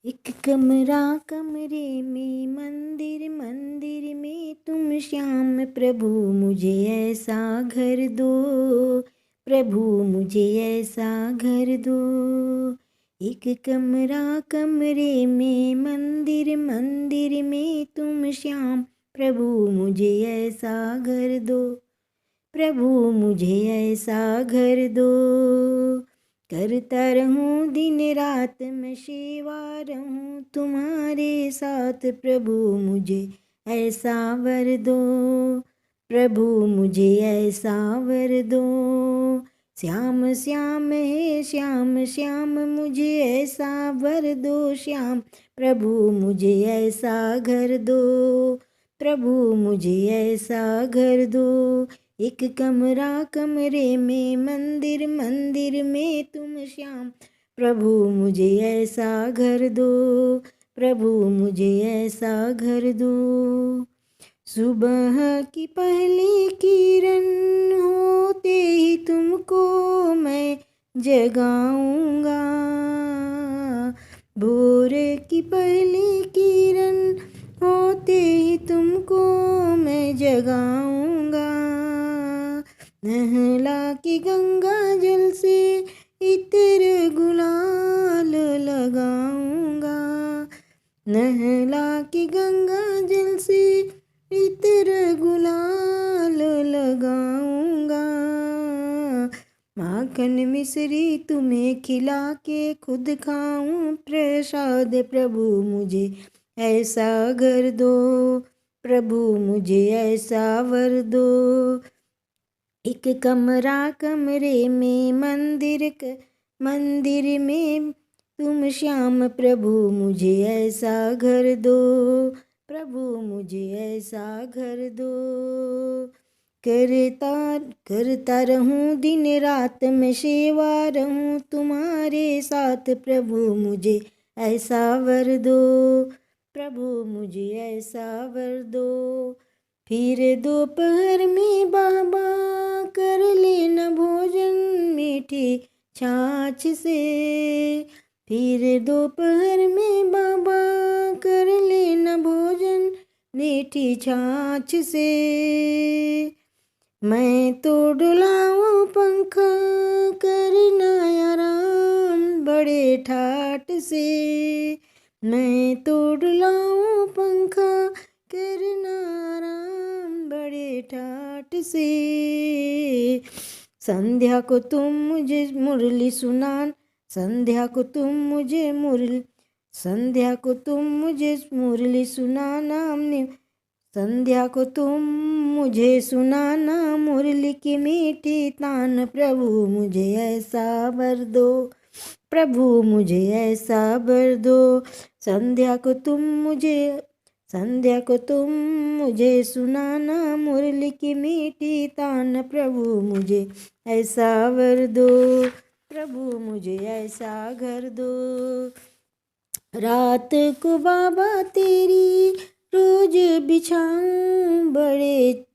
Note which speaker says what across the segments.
Speaker 1: एक कमरा कमरे में, मंदिर मंदिर में तुम श्याम प्रभु, मुझे ऐसा घर दो। प्रभु मुझे ऐसा घर दो। एक कमरा कमरे में, मंदिर मंदिर में तुम श्याम प्रभु, मुझे ऐसा घर दो। प्रभु मुझे ऐसा घर दो। करता रहूं दिन रात मैं सेवा, रहूं तुम्हारे साथ। प्रभु मुझे ऐसा वर दो। प्रभु मुझे ऐसा वर दो। श्याम श्याम है श्याम श्याम, मुझे ऐसा वर दो श्याम। प्रभु मुझे ऐसा घर दो। प्रभु मुझे ऐसा घर दो। एक कमरा कमरे में, मंदिर मंदिर में तुम श्याम। प्रभु मुझे ऐसा घर दो। प्रभु मुझे ऐसा घर दो। सुबह की पहली किरण होते ही तुमको मैं जगाऊंगा। भोर की पहली किरण होते ही तुमको मैं जगाऊंगा। नहला के गंगा जल से इत्र गुलाल लगाऊंगा। नहला के गंगा जल से इत्र गुलाल लगाऊंगा। माखन मिश्री तुम्हें खिला के खुद खाऊं प्रसाद। प्रभु मुझे ऐसा घर दो। प्रभु मुझे ऐसा वर दो। एक कमरा कमरे में, मंदिर में तुम श्याम। प्रभु मुझे ऐसा घर दो। प्रभु मुझे ऐसा घर दो। करता करता रहूं दिन रात मैं सेवा, रहूं तुम्हारे साथ। प्रभु मुझे ऐसा वर दो। प्रभु मुझे ऐसा वर दो। फिर दोपहर में बाबा कर लेना भोजन मीठी छाछ से। फिर दोपहर में बाबा कर लेना भोजन मीठी छाछ से। मैं तो डुलाऊं पंखा, करना आराम बड़े ठाट से। मैं तो डुलाऊं पंखा, करना आराम बड़े ठाट से। संध्या को तुम मुझे मुरली सुनान, संध्या को तुम मुझे मुरली, संध्या को तुम मुझे मुरली सुनाना। संध्या को तुम मुझे सुनाना, मुरली की मीठी तान। प्रभु मुझे ऐसा वर दो। प्रभु मुझे ऐसा वर दो। संध्या को तुम मुझे सुनाना, मुरली की मीठी तान। प्रभु मुझे ऐसा वर दो। प्रभु मुझे ऐसा घर दो। रात को बाबा तेरी रोज बिछाऊं बड़े,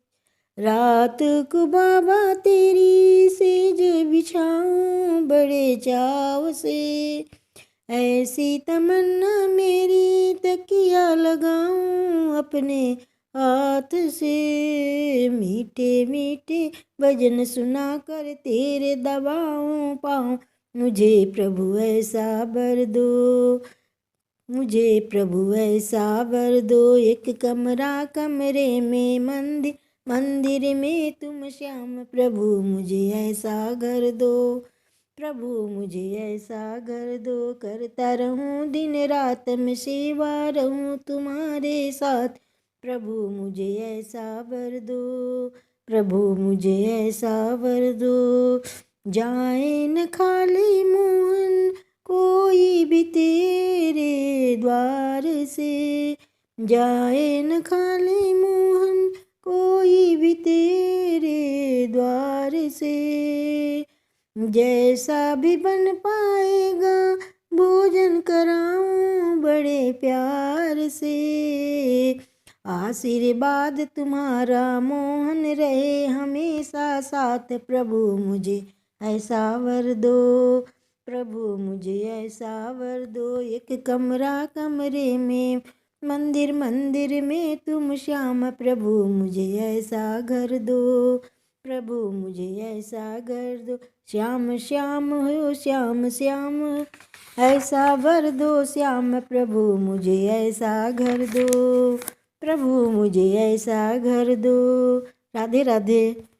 Speaker 1: रात को बाबा तेरी सेज बिछाऊं बड़े चाव से। ऐसी तमन्ना मेरी तकिया लगाऊं अपने हाथ से। मीठे मीठे भजन सुना कर तेरे दबाऊं पाऊं, मुझे प्रभु ऐसा वर दो। मुझे प्रभु ऐसा वर दो। एक कमरा कमरे में, मंदिर मंदिर में तुम श्याम। प्रभु मुझे ऐसा घर दो। प्रभु मुझे ऐसा घर दो। करता रहूं दिन रात मैं सेवा, रहूं तुम्हारे साथ। प्रभु मुझे ऐसा वर दो। प्रभु मुझे ऐसा वर दो। जाए न खाली मोहन कोई भी तेरे द्वार से। जाए न खाली मोहन कोई भी तेरे द्वार से। जैसा भी बन पाएगा भोजन कराऊं बड़े प्यार से। आशीर्वाद तुम्हारा मोहन रहे हमेशा साथ। प्रभु मुझे ऐसा वर दो। प्रभु मुझे ऐसा वर दो। एक कमरा कमरे में, मंदिर मंदिर में तुम श्याम, प्रभु मुझे ऐसा घर दो। प्रभु मुझे ऐसा घर दो। श्याम श्याम हो श्याम श्याम, ऐसा वर दो श्याम, प्रभु मुझे ऐसा घर दो। प्रभु मुझे ऐसा घर दो। राधे राधे।